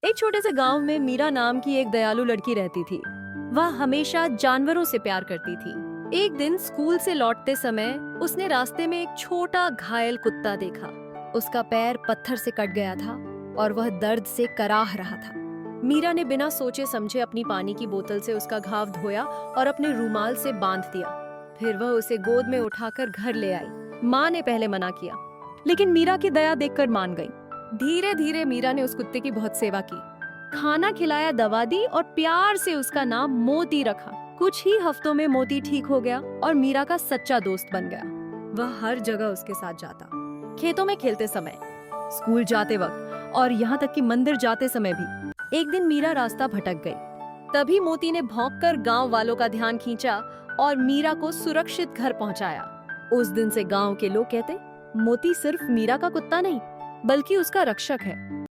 एक छोटे से गांव में मीरा नाम की एक दयालु लड़की रहती थी। वह हमेशा जानवरों से प्यार करती थी। एक दिन स्कूल से लौटते समय उसने रास्ते में एक छोटा घायल कुत्ता देखा। उसका पैर पत्थर से कट गया था और वह दर्द से कराह रहा था। मीरा ने बिना सोचे समझे अपनी पानी की बोतल से उसका घाव धोया और अपने रुमाल से बांध दिया। फिर वह उसे गोद में उठाकर घर ले आई। माँ ने पहले मना किया, लेकिन मीरा की दया देखकर मान गई। धीरे धीरे मीरा ने उस कुत्ते की बहुत सेवा की, खाना खिलाया, दवा दी और प्यार से उसका नाम मोती रखा। कुछ ही हफ्तों में मोती ठीक हो गया और मीरा का सच्चा दोस्त बन गया। वह हर जगह उसके साथ जाता, खेतों में खेलते समय, स्कूल जाते वक्त और यहाँ तक कि मंदिर जाते समय भी। एक दिन मीरा रास्ता भटक गई। तभी मोती ने भौंककर गांव वालों का ध्यान खींचा और मीरा को सुरक्षित घर पहुंचाया। उस दिन से गांव के लोग कहते, मोती सिर्फ मीरा का कुत्ता नहीं बल्कि उसका रक्षक है।